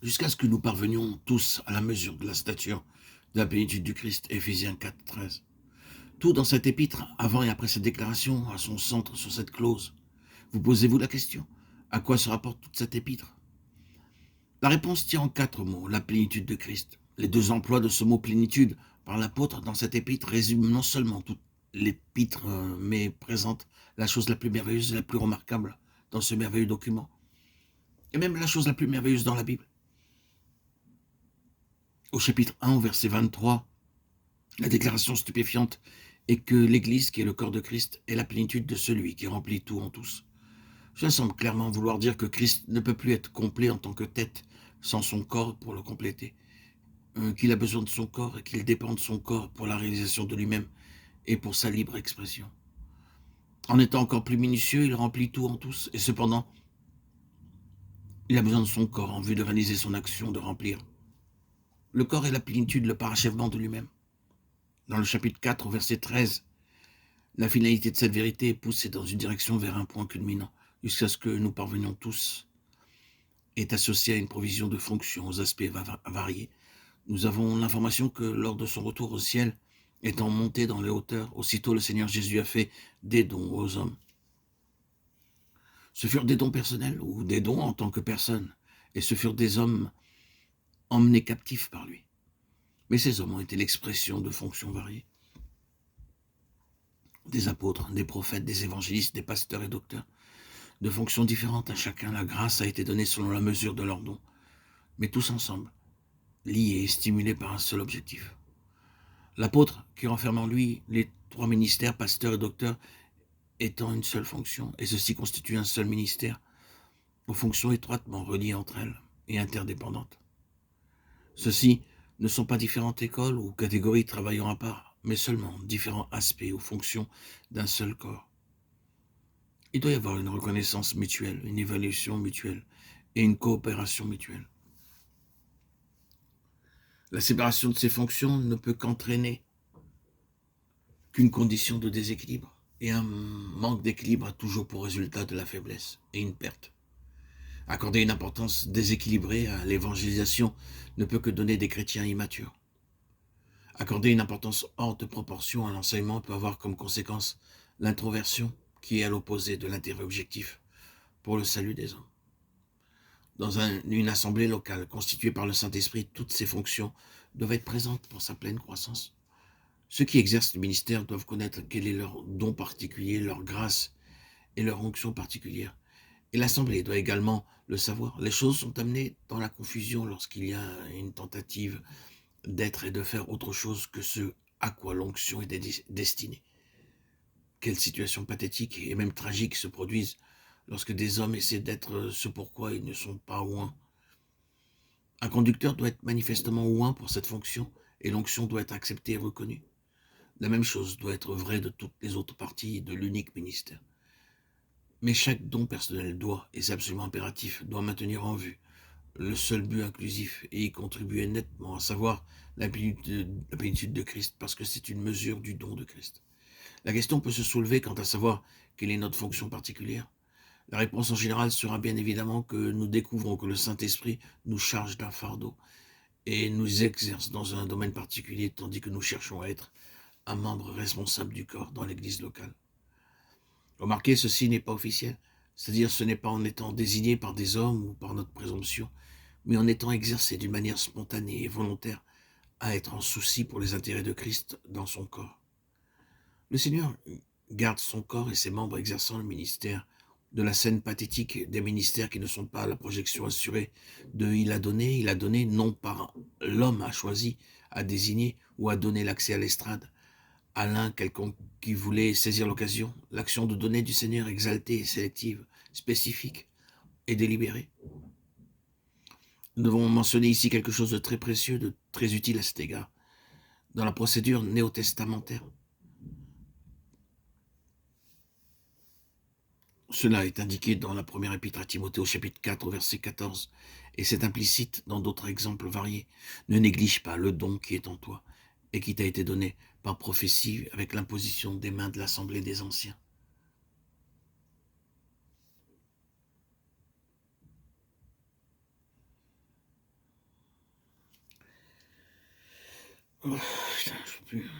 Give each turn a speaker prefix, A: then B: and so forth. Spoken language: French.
A: jusqu'à ce que nous parvenions tous à la mesure de la stature de la plénitude du Christ, Éphésiens 4, 13. Tout dans cette épître, avant et après cette déclaration, a son centre sur cette clause. Vous posez-vous la question, à quoi se rapporte toute cette épître? La réponse tient en 4 mots, la plénitude de Christ. Les 2 emplois de ce mot plénitude par l'apôtre dans cette épître résument non seulement toute l'épître, mais présente la chose la plus merveilleuse et la plus remarquable dans ce merveilleux document. Et même la chose la plus merveilleuse dans la Bible. Au chapitre 1, au verset 23, la déclaration stupéfiante est que l'Église, qui est le corps de Christ, est la plénitude de celui qui remplit tout en tous. Cela semble clairement vouloir dire que Christ ne peut plus être complet en tant que tête sans son corps pour le compléter, qu'il a besoin de son corps et qu'il dépend de son corps pour la réalisation de lui-même et pour sa libre expression. En étant encore plus minutieux, il remplit tout en tous, et cependant, il a besoin de son corps en vue de réaliser son action de remplir. Le corps est la plénitude, le parachèvement de lui-même. Dans le chapitre 4, au verset 13, la finalité de cette vérité est poussée dans une direction vers un point culminant, jusqu'à ce que nous parvenions tous, est associée à une provision de fonctions aux aspects variés. Nous avons l'information que lors de son retour au ciel, étant monté dans les hauteurs, aussitôt le Seigneur Jésus a fait des dons aux hommes. Ce furent des dons personnels ou des dons en tant que personne, et ce furent des hommes emmenés captifs par lui. Mais ces hommes ont été l'expression de fonctions variées. Des apôtres, des prophètes, des évangélistes, des pasteurs et docteurs, de fonctions différentes à chacun, la grâce a été donnée selon la mesure de leurs dons, mais tous ensemble, liés et stimulés par un seul objectif. L'apôtre, qui renferme en lui les 3 ministères, pasteur et docteur, étant une seule fonction, et ceci constitue un seul ministère, aux fonctions étroitement reliées entre elles et interdépendantes. Ceux-ci ne sont pas différentes écoles ou catégories travaillant à part, mais seulement différents aspects ou fonctions d'un seul corps. Il doit y avoir une reconnaissance mutuelle, une évaluation mutuelle et une coopération mutuelle. La séparation de ces fonctions ne peut qu'entraîner qu'une condition de déséquilibre, et un manque d'équilibre a toujours pour résultat de la faiblesse et une perte. Accorder une importance déséquilibrée à l'évangélisation ne peut que donner des chrétiens immatures. Accorder une importance hors de proportion à l'enseignement peut avoir comme conséquence l'introversion, qui est à l'opposé de l'intérêt objectif pour le salut des hommes. Dans une assemblée locale constituée par le Saint-Esprit, toutes ces fonctions doivent être présentes pour sa pleine croissance. Ceux qui exercent le ministère doivent connaître quel est leur don particulier, leur grâce et leur onction particulière. Et l'Assemblée doit également le savoir. Les choses sont amenées dans la confusion lorsqu'il y a une tentative d'être et de faire autre chose que ce à quoi l'onction est destinée. Quelle situation pathétique et même tragique se produisent lorsque des hommes essaient d'être ce pourquoi ils ne sont pas oints. Un conducteur doit être manifestement oint pour cette fonction et l'onction doit être acceptée et reconnue. La même chose doit être vraie de toutes les autres parties de l'unique ministère. Mais chaque don personnel doit, et c'est absolument impératif, doit maintenir en vue le seul but inclusif et y contribuer nettement, à savoir la plénitude de Christ, parce que c'est une mesure du don de Christ. La question peut se soulever quant à savoir quelle est notre fonction particulière. La réponse en général sera bien évidemment que nous découvrons que le Saint-Esprit nous charge d'un fardeau et nous exerce dans un domaine particulier, tandis que nous cherchons à être un membre responsable du corps dans l'église locale. Remarquez, ceci n'est pas officiel, c'est-à-dire ce n'est pas en étant désigné par des hommes ou par notre présomption, mais en étant exercé d'une manière spontanée et volontaire à être en souci pour les intérêts de Christ dans son corps. Le Seigneur garde son corps et ses membres exerçant le ministère de la scène pathétique des ministères qui ne sont pas la projection assurée de il a donné, non par l'homme a choisi, a désigné ou a donné l'accès à l'estrade, à l'un quelconque qui voulait saisir l'occasion, l'action de donner du Seigneur exaltée, sélective, spécifique et délibérée. Nous devons mentionner ici quelque chose de très précieux, de très utile à cet égard. Dans la procédure néo-testamentaire, cela est indiqué dans la première épître à Timothée au chapitre 4 au verset 14, et c'est implicite dans d'autres exemples variés. Ne néglige pas le don qui est en toi et qui t'a été donné par prophétie avec l'imposition des mains de l'assemblée des anciens. Oh, putain, je peux plus.